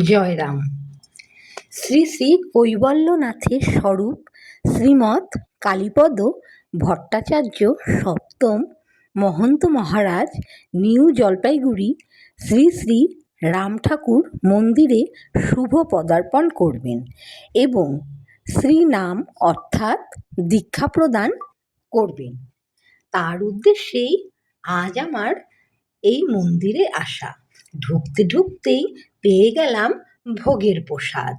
জয়রাম। শ্রী শ্রী কৈবল্যনাথের স্বরূপ শ্রীমৎ কালীপদ ভট্টাচার্য সপ্তম মহন্ত মহারাজ নিউ জলপাইগুড়ি শ্রী শ্রী রাম ঠাকুর মন্দিরে শুভ পদার্পণ করবেন এবং শ্রীনাম অর্থাৎ দীক্ষা প্রদান করবেন। তার উদ্দেশ্যেই আজ আমার এই মন্দিরে আসা। ঢুকতে ঢুকতেই পেয়ে গেলাম ভোগের প্রসাদ।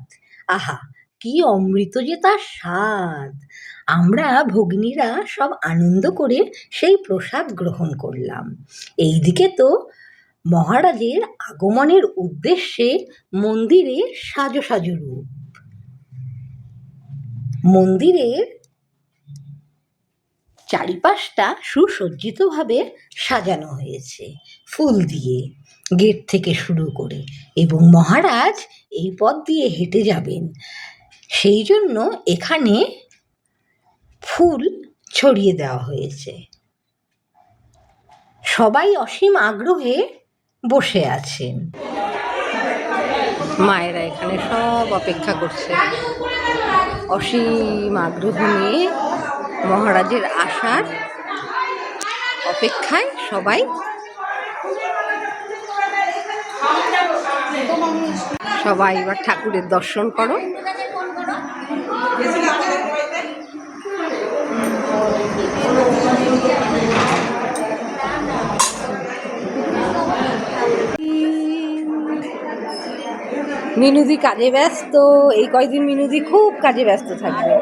আহা, কি অমৃত যে তার স্বাদ! আমরা ভগ্নীরা সব আনন্দ করে সেই প্রসাদ গ্রহণ করলাম। এইদিকে তো মহারাজের আগমনের উদ্দেশ্যে মন্দিরে সাজো সাজো রূপ। মন্দিরের চারিপাশটা সুসজ্জিতভাবে সাজানো হয়েছে ফুল দিয়ে, গেট থেকে শুরু করে, এবং মহারাজ এই পথ দিয়ে হেঁটে যাবেন সেই জন্য এখানে ফুল ছড়িয়ে দেওয়া হয়েছে। সবাই অসীম আগ্রহে বসে আছেন। মায়েরা এখানে সব অপেক্ষা করছে অসীম আগ্রহ নিয়ে। মহারাজের আসার অপেক্ষায় সবাই। সবাই এবার ঠাকুরের দর্শন করো। মিনুদি কাজে ব্যস্ত, এই কয়দিন মিনুদি খুব কাজে ব্যস্ত থাকবে।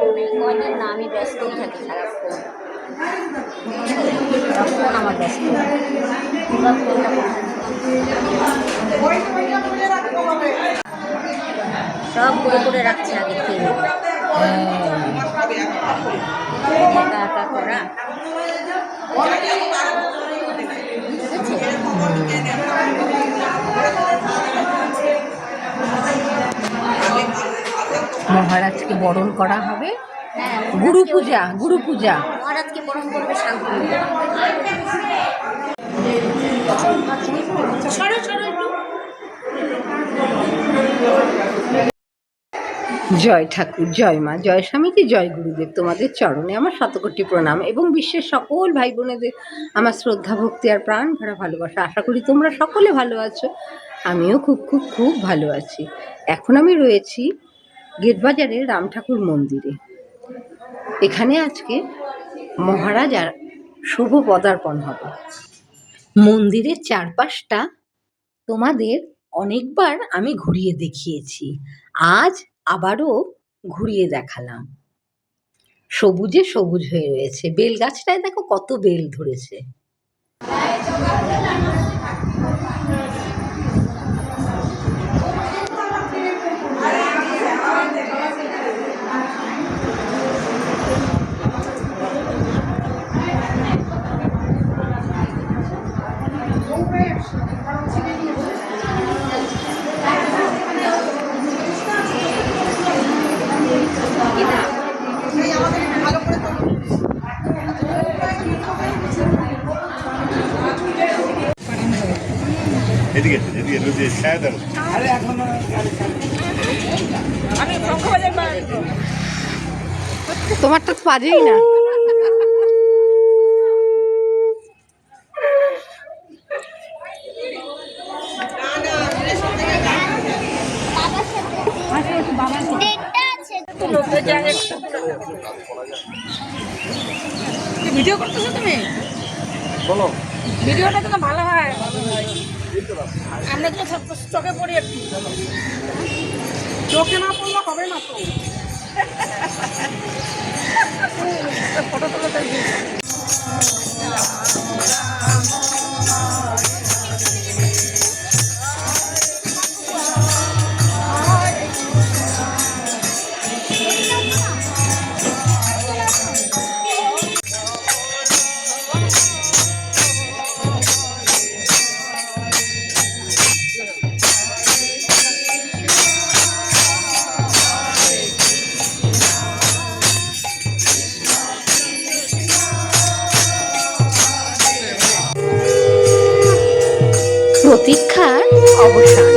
আমি ব্যস্ত থাকি সারাক্ষণ, আমার ব্যস্ত। সব করে রাখছে আগে থেকে, একা একা করা। মহারাজকে বরণ করা হবে। গুরু পূজা, গুরু পূজা। মহারাজকে বরণ করবে শান্তি। জয় ঠাকুর, জয় মা, জয় স্বামীজি, জয় গুরুদেব। তোমাদের চরণে আমার শতকোটি প্রণাম এবং বিশ্বের সকল ভাই বোনেদের আমার শ্রদ্ধা ভক্তি আর প্রাণ ভরা ভালোবাসা। আশা করি তোমরা সকলে ভালো আছো। আমিও খুব খুব খুব ভালো আছি। এখন আমি রয়েছি গেটবাজারের রাম ঠাকুর মন্দিরে। এখানে আজকে মহারাজ আর শুভ পদার্পণ হবে। মন্দিরের চারপাশটা তোমাদের অনেকবার আমি ঘুরিয়ে দেখিয়েছি, আজ আবারও ঘুরিয়ে দেখালাম। সবুজে সবুজ হয়ে রয়েছে। বেল গাছটায় দেখো কত বেল ধরেছে। তোমারটা তো বাজেই না। ভিডিও করতেছো তুমি? বলো, ভিডিওটা তো ভালো হয়। আমরা তো চোখে পড়ি, একটু চোখে না পড়লে হবে না তো। ফটো তোলাতে প্রতীক্ষার অবসান।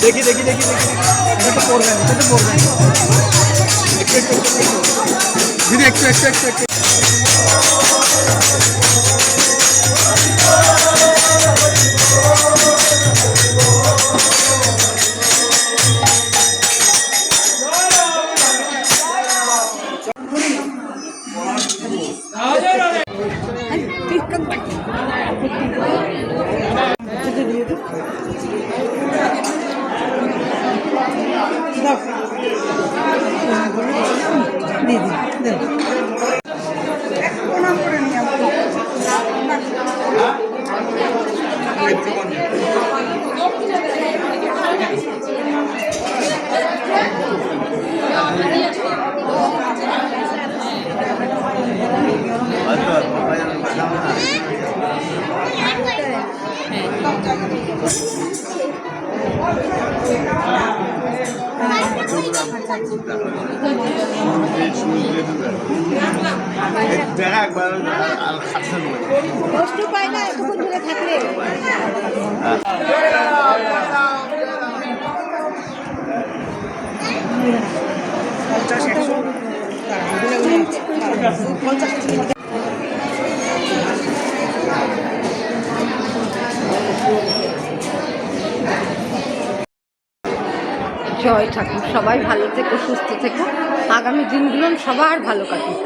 দেখি দেখি দেখি দেখি এটা তো পড়বেন, এটা তো পড়বেন। দিদি একটু একটু একটু একটু দেখা একবার আর খাচ্ছে কষ্ট পায় না এতক্ষণ ধরে থাকলে। জয় ঠাকুর, সবাই ভালো থেকো, সুস্থ থেকো, আগামী দিনগুলো সবার ভালো কাটুক।